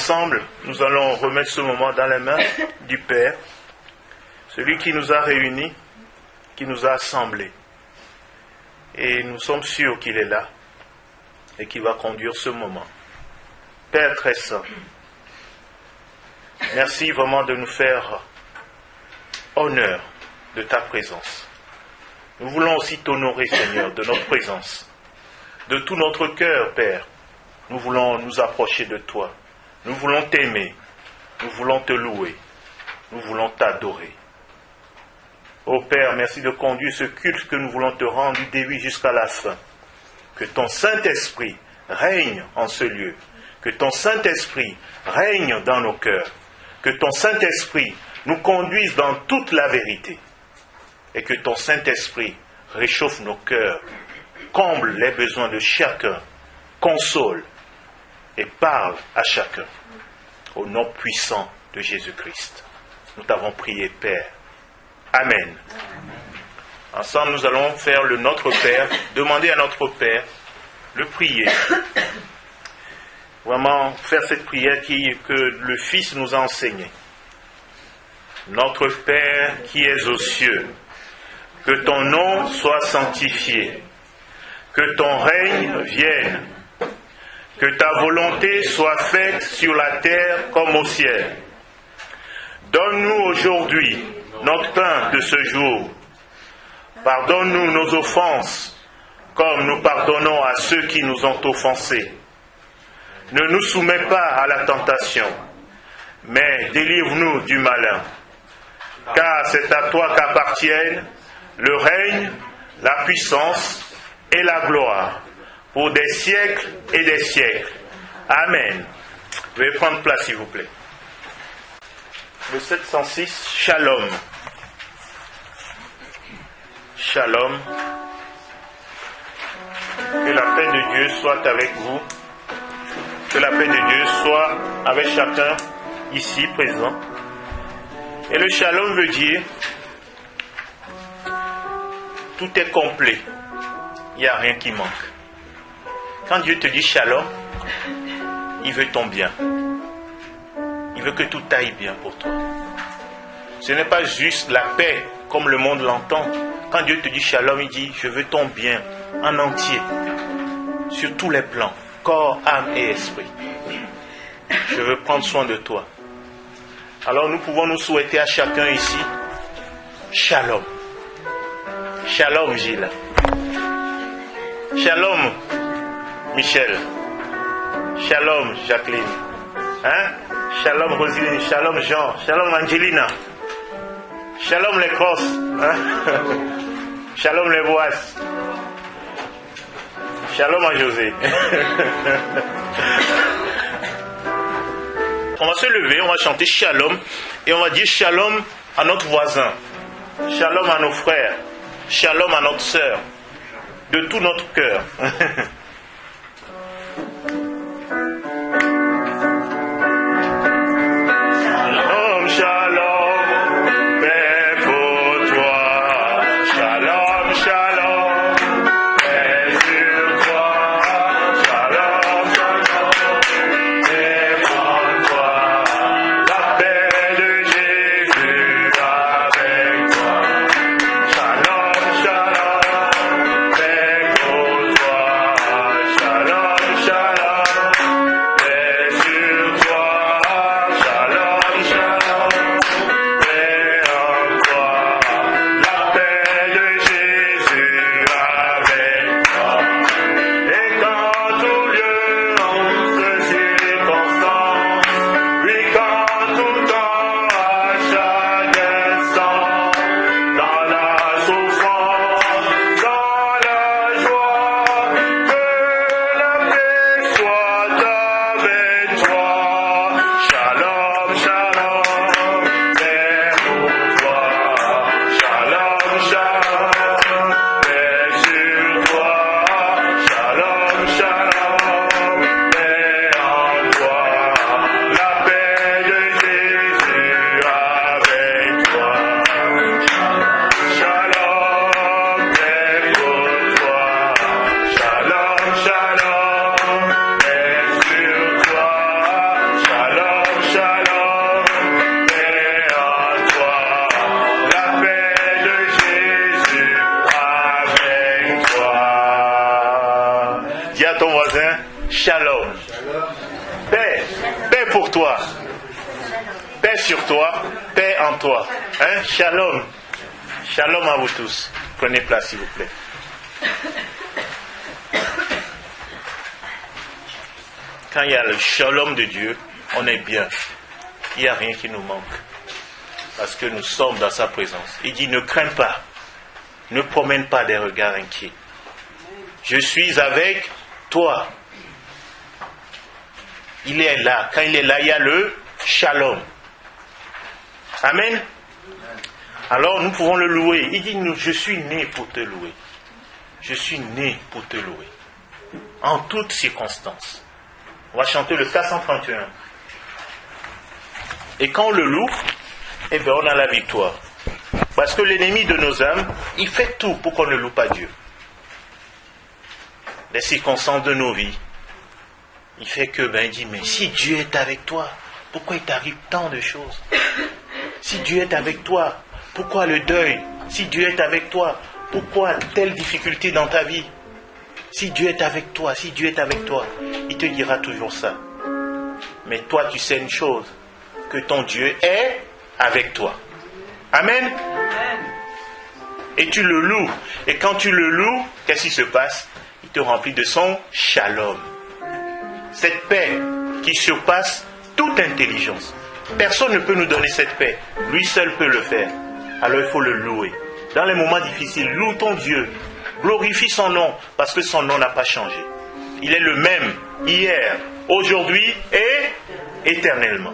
ensemble, nous allons remettre ce moment dans les mains du Père, celui qui nous a réunis, qui nous a assemblés. Et nous sommes sûrs qu'il est là et qu'il va conduire ce moment. Père très saint, merci vraiment de nous faire honneur de ta présence. Nous voulons aussi t'honorer, Seigneur, de notre présence. De tout notre cœur, Père, nous voulons nous approcher de toi. Nous voulons t'aimer. Nous voulons te louer. Nous voulons t'adorer. Ô Père, merci de conduire ce culte que nous voulons te rendre du début jusqu'à la fin. Que ton Saint-Esprit règne en ce lieu. Que ton Saint-Esprit règne dans nos cœurs. Que ton Saint-Esprit nous conduise dans toute la vérité. Et que ton Saint-Esprit réchauffe nos cœurs, comble les besoins de chacun, console et parle à chacun. Au nom puissant de Jésus-Christ. Nous t'avons prié, Père. Amen. Ensemble, nous allons faire le Notre Père, demander à notre Père de prier. Vraiment, faire cette prière que le Fils nous a enseignée. Notre Père qui es aux cieux, que ton nom soit sanctifié, que ton règne vienne, que ta volonté soit faite sur la terre comme au ciel. Donne-nous aujourd'hui notre pain de ce jour. Pardonne-nous nos offenses, comme nous pardonnons à ceux qui nous ont offensés. Ne nous soumets pas à la tentation, mais délivre-nous du malin. Car c'est à toi qu'appartiennent le règne, la puissance et la gloire, pour des siècles et des siècles. Amen. Veuillez prendre place, s'il vous plaît. Le 706, Shalom. Shalom. Que la paix de Dieu soit avec vous. Que la paix de Dieu soit avec chacun ici présent. Et le Shalom veut dire tout est complet. Il n'y a rien qui manque. Quand Dieu te dit Shalom, il veut ton bien. Il veut que tout aille bien pour toi. Ce n'est pas juste la paix comme le monde l'entend. Quand Dieu te dit Shalom, il dit je veux ton bien en entier. Sur tous les plans. Corps, âme et esprit. Je veux prendre soin de toi. Alors nous pouvons nous souhaiter à chacun ici Shalom. Shalom Gilles. Shalom Michel. Shalom Jacqueline. Shalom Roselyne. Shalom Jean. Shalom Angelina. Shalom les Crosses. Shalom les Boas. Shalom à José. On va se lever, on va chanter Shalom et on va dire Shalom à notre voisin, Shalom à nos frères, Shalom à notre sœur, de tout notre cœur. Shalom, shalom, paix pour toi. Shalom, shalom, paix sur toi. Shalom, shalom, devant toi. La paix de Jésus avec toi. Shalom, shalom, paix pour toi. Dis à ton voisin, shalom. Paix, paix pour toi. Paix sur toi, paix en toi. Hein? Shalom. Shalom à vous tous. Prenez place s'il vous plaît. Quand il y a le shalom de Dieu, on est bien. Il n'y a rien qui nous manque. Parce que nous sommes dans sa présence. Il dit, ne crains pas. Ne promène pas des regards inquiets. Je suis avec toi. Il est là. Quand il est là, il y a le shalom. Amen. Alors nous pouvons le louer. Il dit, je suis né pour te louer. Je suis né pour te louer. En toutes circonstances. On va chanter le 431. Et quand on le loue, eh bien on a la victoire. Parce que l'ennemi de nos âmes, il fait tout pour qu'on ne loue pas Dieu. Les circonstances de nos vies. Il fait que, il dit, mais si Dieu est avec toi, pourquoi il t'arrive tant de choses? Si Dieu est avec toi, pourquoi le deuil? Si Dieu est avec toi, pourquoi telle difficulté dans ta vie? Si Dieu est avec toi, si Dieu est avec toi, il te dira toujours ça. Mais toi, tu sais une chose, que ton Dieu est avec toi. Amen. Et tu le loues. Et quand tu le loues, qu'est-ce qui se passe? Il te remplit de son shalom. Cette paix qui surpasse toute intelligence. Personne ne peut nous donner cette paix. Lui seul peut le faire. Alors il faut le louer. Dans les moments difficiles, loue ton Dieu. Glorifie son nom, parce que son nom n'a pas changé. Il est le même hier, aujourd'hui et éternellement.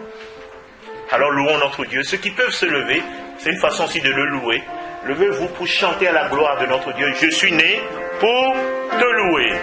Alors louons notre Dieu. Ceux qui peuvent se lever, c'est une façon aussi de le louer. Levez-vous pour chanter à la gloire de notre Dieu. Je suis né pour te louer.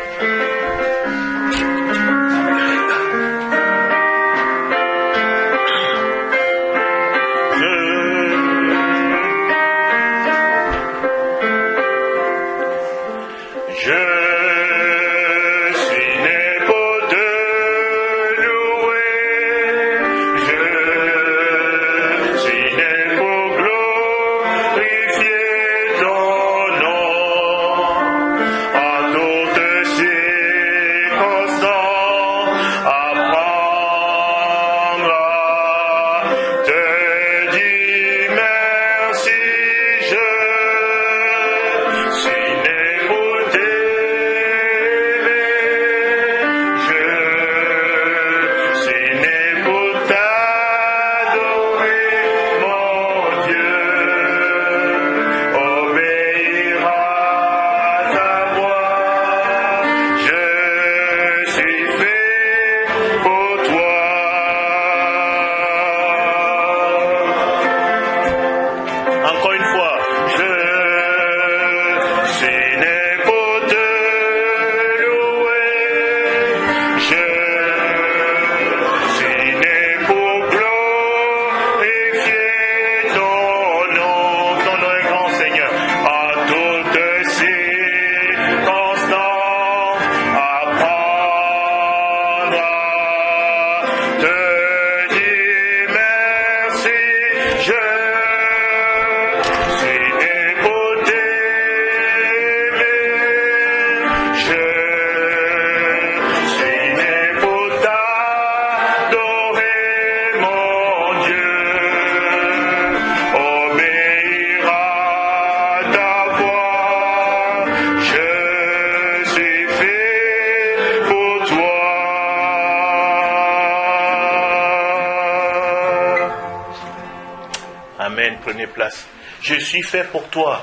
Amen, prenez place. Je suis fait pour toi.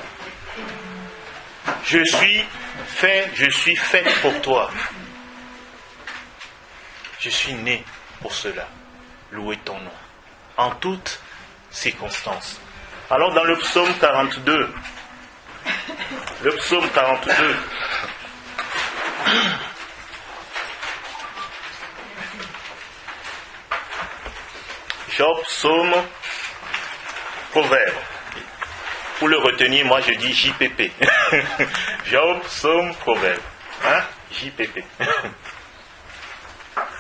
Je suis faite pour toi. Je suis né pour cela. Louez ton nom. En toutes circonstances. Alors dans le psaume 42. Le psaume 42. Job, psaume, proverbe. Pour le retenir, moi je dis JPP. Job, psaume, proverbe. Hein? JPP.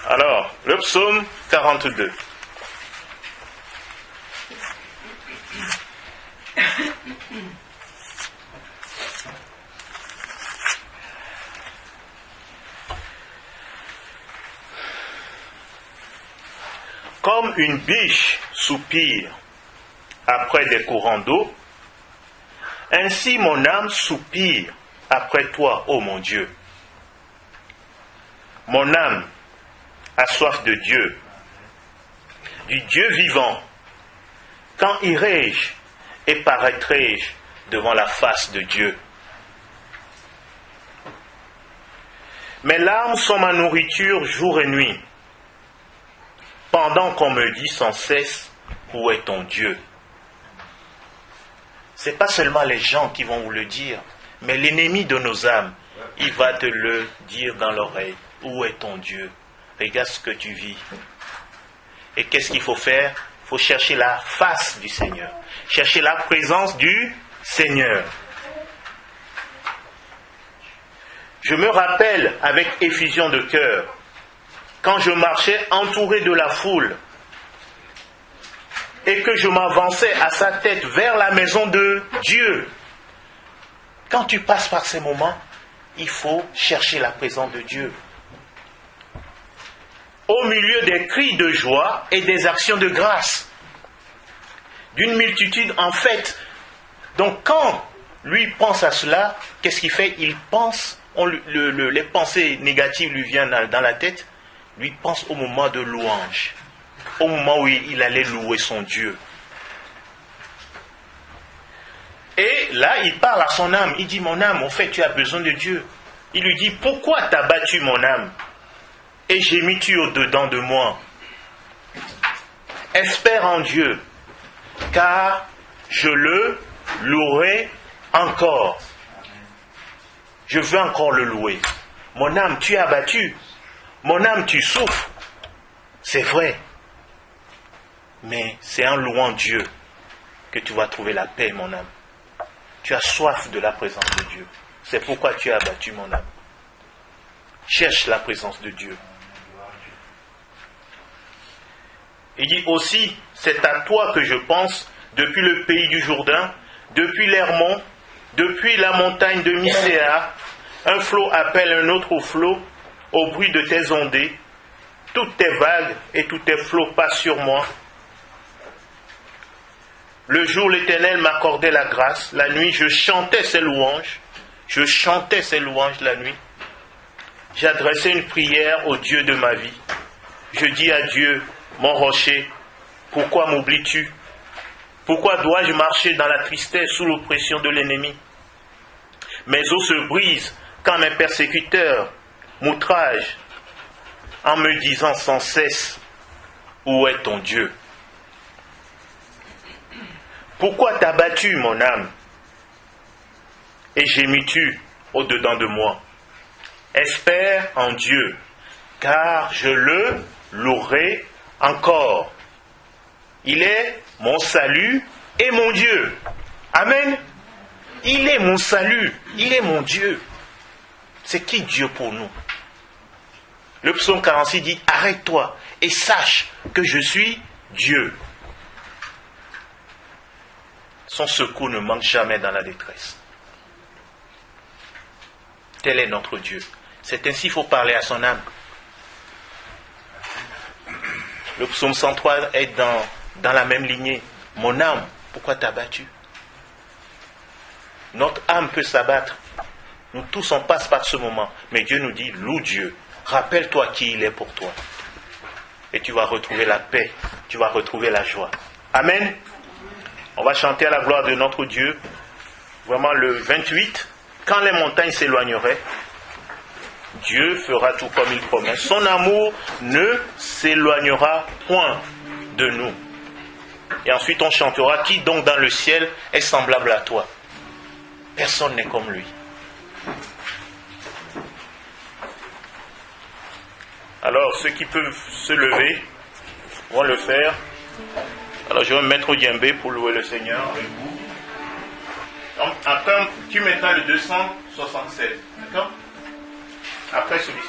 Alors, le psaume 42. Comme une biche soupire après des courants d'eau, ainsi mon âme soupire après toi, ô mon Dieu. Mon âme a soif de Dieu, du Dieu vivant. Quand irai-je et paraîtrai-je devant la face de Dieu? Mes larmes sont ma nourriture jour et nuit, pendant qu'on me dit sans cesse, où est ton Dieu? Ce n'est pas seulement les gens qui vont vous le dire, mais l'ennemi de nos âmes, il va te le dire dans l'oreille. Où est ton Dieu? Regarde ce que tu vis. Et qu'est-ce qu'il faut faire? Il faut chercher la face du Seigneur. Chercher la présence du Seigneur. Je me rappelle avec effusion de cœur, quand je marchais entouré de la foule et que je m'avançais à sa tête vers la maison de Dieu. Quand tu passes par ces moments, il faut chercher la présence de Dieu. Au milieu des cris de joie et des actions de grâce, d'une multitude en fête. Donc quand lui pense à cela, qu'est-ce qu'il fait? Il pense, les pensées négatives lui viennent dans la tête, lui pense au moment de louange, au moment où il allait louer son Dieu. Et là, il parle à son âme, il dit, mon âme, en fait, tu as besoin de Dieu. Il lui dit, pourquoi t'as battu mon âme? Et gémis-tu au-dedans de moi? Espère en Dieu, car je le louerai encore. Je veux encore le louer. Mon âme, tu es abattu. Mon âme, tu souffres. C'est vrai. Mais c'est en louant Dieu que tu vas trouver la paix, mon âme. Tu as soif de la présence de Dieu. C'est pourquoi tu es abattu, mon âme. Cherche la présence de Dieu. Il dit aussi, c'est à toi que je pense, depuis le pays du Jourdain, depuis l'Hermon, depuis la montagne de Myséa. Un flot appelle un autre flot, au bruit de tes ondées. Toutes tes vagues et tous tes flots passent sur moi. Le jour, l'Éternel m'accordait la grâce. La nuit, je chantais ses louanges. Je chantais ses louanges la nuit. J'adressais une prière au Dieu de ma vie. Je dis à Dieu, mon rocher, pourquoi m'oublies-tu? Pourquoi dois-je marcher dans la tristesse sous l'oppression de l'ennemi? Mes os se brisent quand mes persécuteurs m'outragent en me disant sans cesse, où est ton Dieu? Pourquoi t'as battu mon âme? Et gémis-tu au-dedans de moi? Espère en Dieu, car je le louerai encore. Il est mon salut et mon Dieu. Amen. Il est mon salut, il est mon Dieu. C'est qui Dieu pour nous? Le psaume 46 dit, arrête-toi et sache que je suis Dieu. Son secours ne manque jamais dans la détresse. Tel est notre Dieu. C'est ainsi qu'il faut parler à son âme. Le psaume 103 est dans la même lignée. Mon âme, pourquoi t'as battu? Notre âme peut s'abattre. Nous tous on passe par ce moment. Mais Dieu nous dit, loue Dieu. Rappelle-toi qui il est pour toi. Et tu vas retrouver la paix. Tu vas retrouver la joie. Amen. On va chanter à la gloire de notre Dieu. Vraiment le 28. Quand les montagnes s'éloigneraient, Dieu fera tout comme il promet. Son amour ne s'éloignera point de nous. Et ensuite on chantera, qui donc dans le ciel est semblable à toi? Personne n'est comme lui. Alors ceux qui peuvent se lever vont le faire. Alors je vais me mettre au djembé pour louer le Seigneur avec vous. Donc, après, tu mettras le 267. D'accord? Après celui-ci.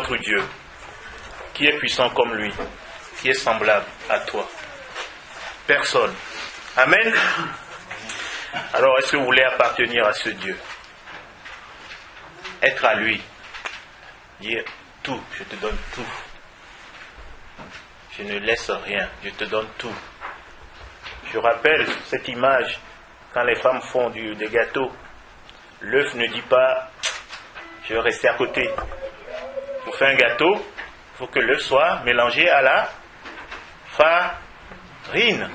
notre Dieu? Qui est puissant comme lui? Qui est semblable à toi? Personne. Amen. Alors, est-ce que vous voulez appartenir à ce Dieu? Être à lui. Dire tout, je te donne tout. Je ne laisse rien, je te donne tout. Je rappelle cette image, quand les femmes font des gâteaux, l'œuf ne dit pas, je vais rester à côté. Pour faire un gâteau, il faut que l'œuf soit mélangé à la farine.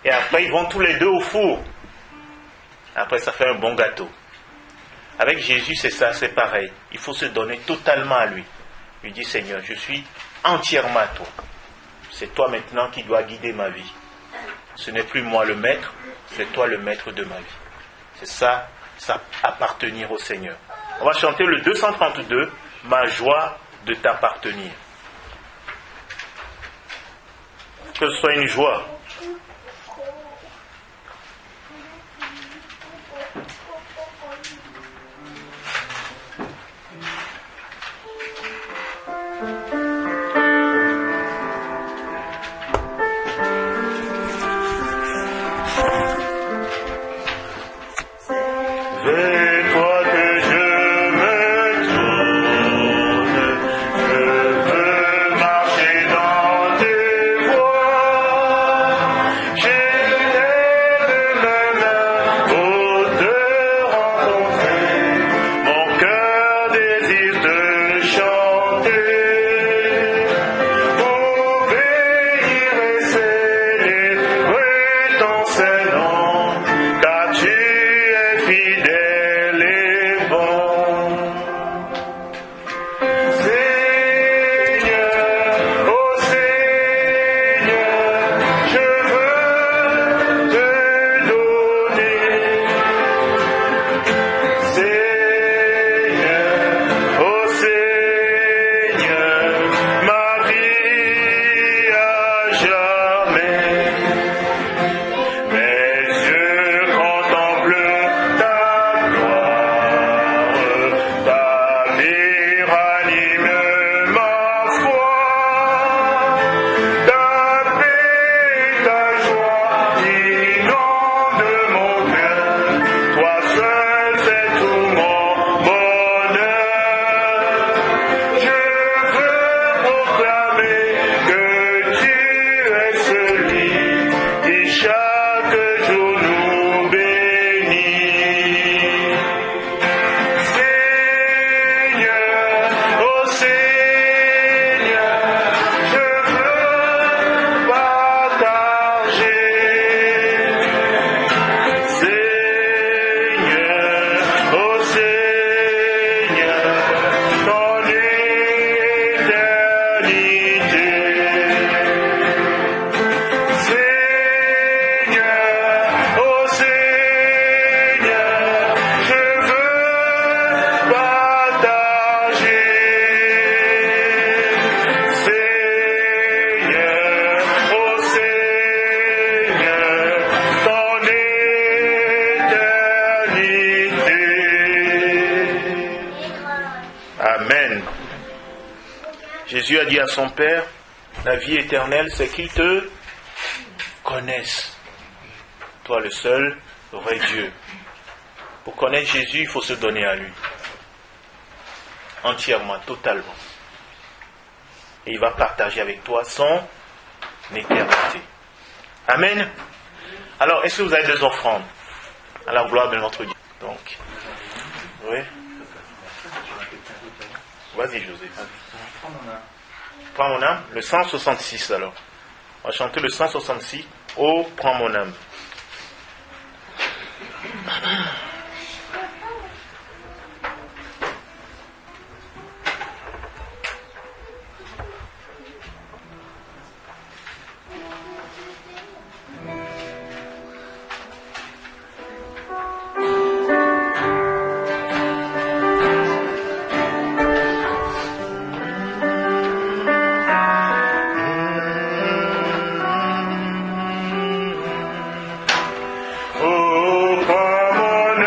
Et après, ils vont tous les deux au four. Après, ça fait un bon gâteau. Avec Jésus, c'est ça, c'est pareil. Il faut se donner totalement à lui. Lui dire, Seigneur, je suis entièrement à toi. C'est toi maintenant qui dois guider ma vie. Ce n'est plus moi le maître, c'est toi le maître de ma vie. C'est ça, appartenir au Seigneur. On va chanter le 232, ma joie de t'appartenir. Que ce soit une joie. Jésus a dit à son Père, la vie éternelle, c'est qu'ils te connaissent. Toi, le seul vrai Dieu. Pour connaître Jésus, il faut se donner à lui. Entièrement, totalement. Et il va partager avec toi son éternité. Amen. Alors, est-ce que vous avez des offrandes à la gloire de notre Dieu? Donc, oui. Vas-y, José. Prends mon âme. Le 166 alors. On va chanter le 166. Oh, prends mon âme. Oh, prends mon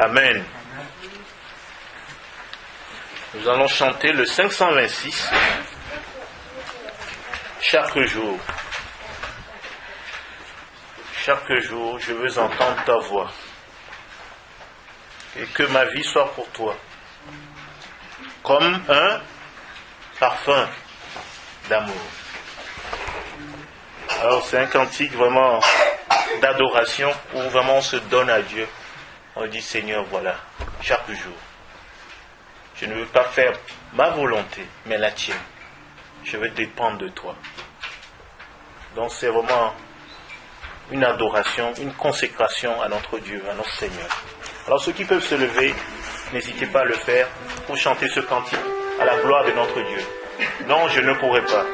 Amen. Nous allons chanter le 526 chaque jour. Chaque jour, je veux entendre ta voix. Et que ma vie soit pour toi comme un parfum d'amour. Alors c'est un cantique vraiment d'adoration où vraiment on se donne à Dieu. On dit Seigneur, voilà, chaque jour. Je ne veux pas faire ma volonté, mais la tienne. Je veux dépendre de toi. Donc c'est vraiment une adoration, une consécration à notre Dieu, à notre Seigneur. Alors ceux qui peuvent se lever, n'hésitez pas à le faire pour chanter ce cantique à la gloire de notre Dieu. Non, je ne pourrai pas.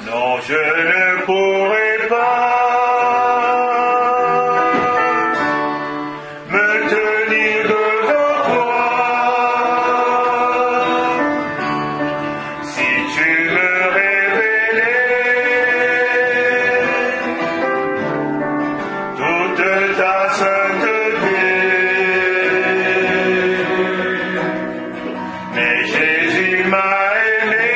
Non, je ne pourrai pas me tenir devant toi si tu me révélais toute ta sainteté. Mais Jésus m'a aimé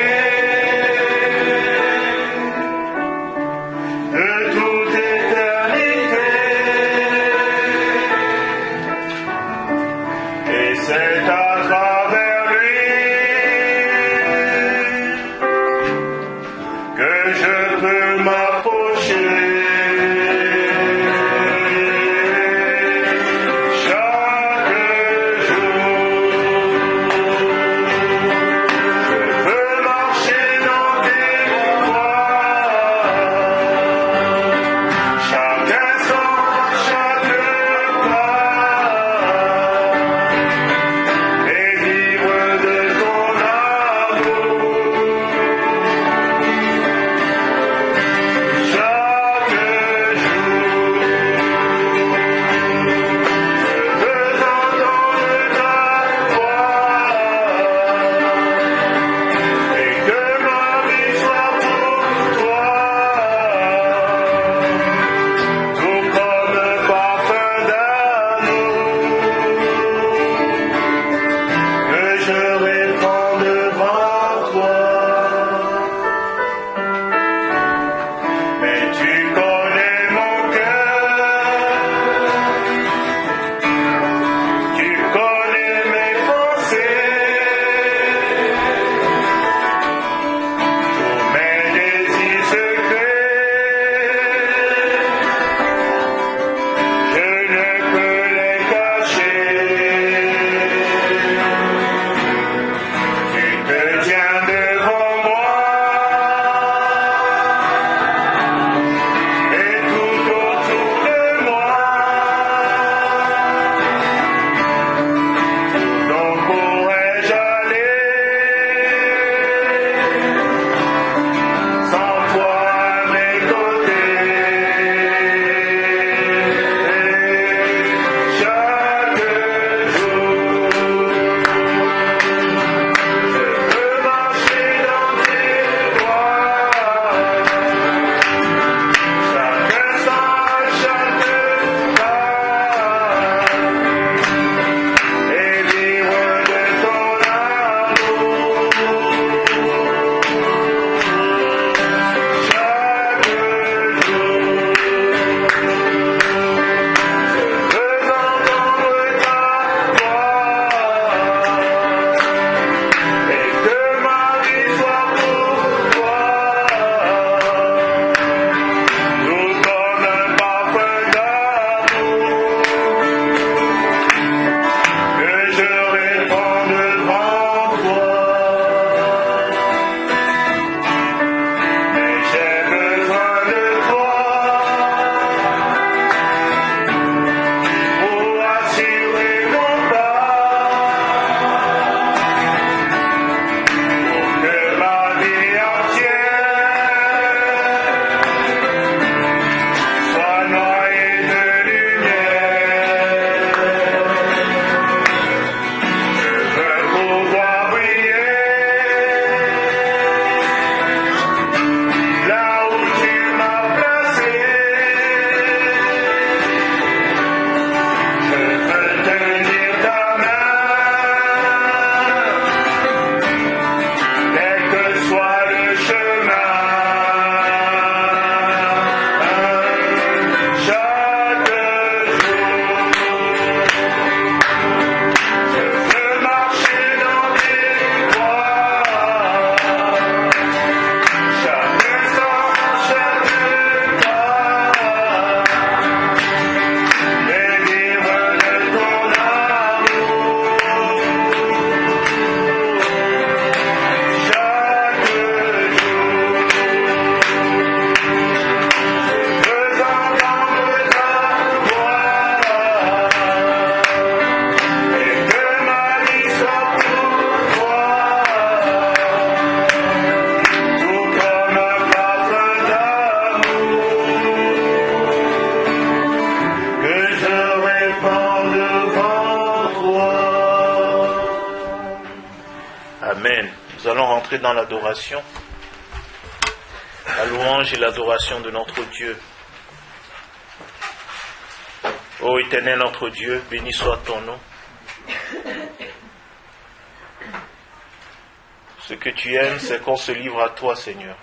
entrer dans l'adoration, la louange et l'adoration de notre Dieu. Ô Éternel notre Dieu, béni soit ton nom. Ce que tu aimes, c'est qu'on se livre à toi, Seigneur.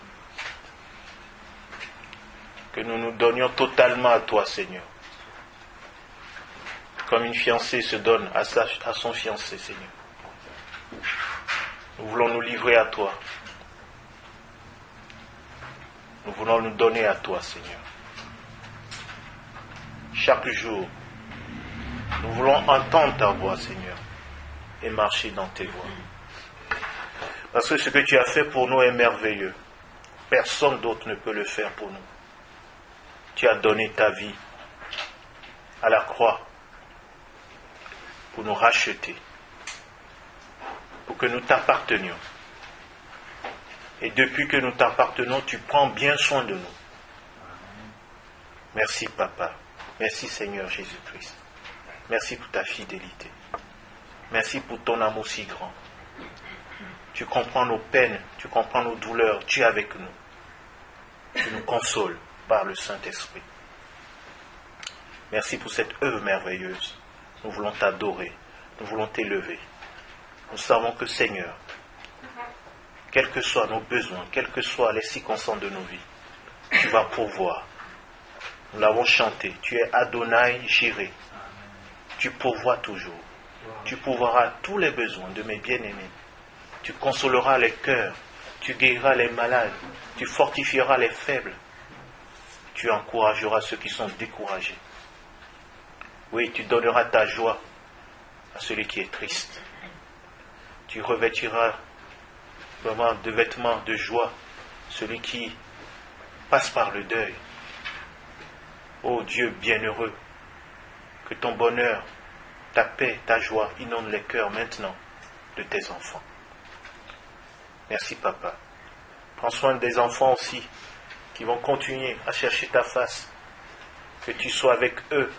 Que nous nous donnions totalement à toi, Seigneur. Comme une fiancée se donne à son fiancé, Seigneur. Nous voulons nous livrer à toi. Nous voulons nous donner à toi, Seigneur. Chaque jour, nous voulons entendre ta voix, Seigneur, et marcher dans tes voies. Parce que ce que tu as fait pour nous est merveilleux. Personne d'autre ne peut le faire pour nous. Tu as donné ta vie à la croix pour nous racheter, pour que nous t'appartenions. Et depuis que nous t'appartenons, tu prends bien soin de nous. Merci, Papa. Merci, Seigneur Jésus-Christ. Merci pour ta fidélité. Merci pour ton amour si grand. Tu comprends nos peines, tu comprends nos douleurs. Tu es avec nous. Tu nous consoles par le Saint-Esprit. Merci pour cette œuvre merveilleuse. Nous voulons t'adorer. Nous voulons t'élever. Nous savons que, Seigneur, quels que soient nos besoins, quelles que soient les circonstances de nos vies, tu vas pourvoir. Nous l'avons chanté. Tu es Adonai Jireh. Tu pourvois toujours. Tu pourvoiras tous les besoins de mes bien-aimés. Tu consoleras les cœurs. Tu guériras les malades. Tu fortifieras les faibles. Tu encourageras ceux qui sont découragés. Oui, tu donneras ta joie à celui qui est triste. Tu revêtiras vraiment de vêtements de joie celui qui passe par le deuil. Ô Dieu bienheureux, que ton bonheur, ta paix, ta joie inondent les cœurs maintenant de tes enfants. Merci, Papa. Prends soin des enfants aussi qui vont continuer à chercher ta face. Que tu sois avec eux.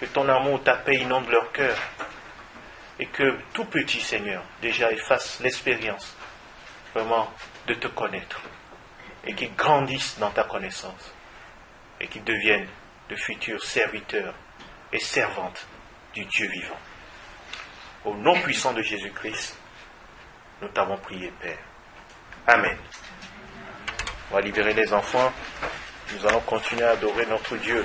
Que ton amour, ta paix inonde leur cœur. Et que tout petit, Seigneur, déjà fasse l'expérience vraiment de te connaître. Et qu'ils grandissent dans ta connaissance. Et qu'ils deviennent de futurs serviteurs et servantes du Dieu vivant. Au nom puissant de Jésus-Christ, nous t'avons prié, Père. Amen. On va libérer les enfants. Nous allons continuer à adorer notre Dieu.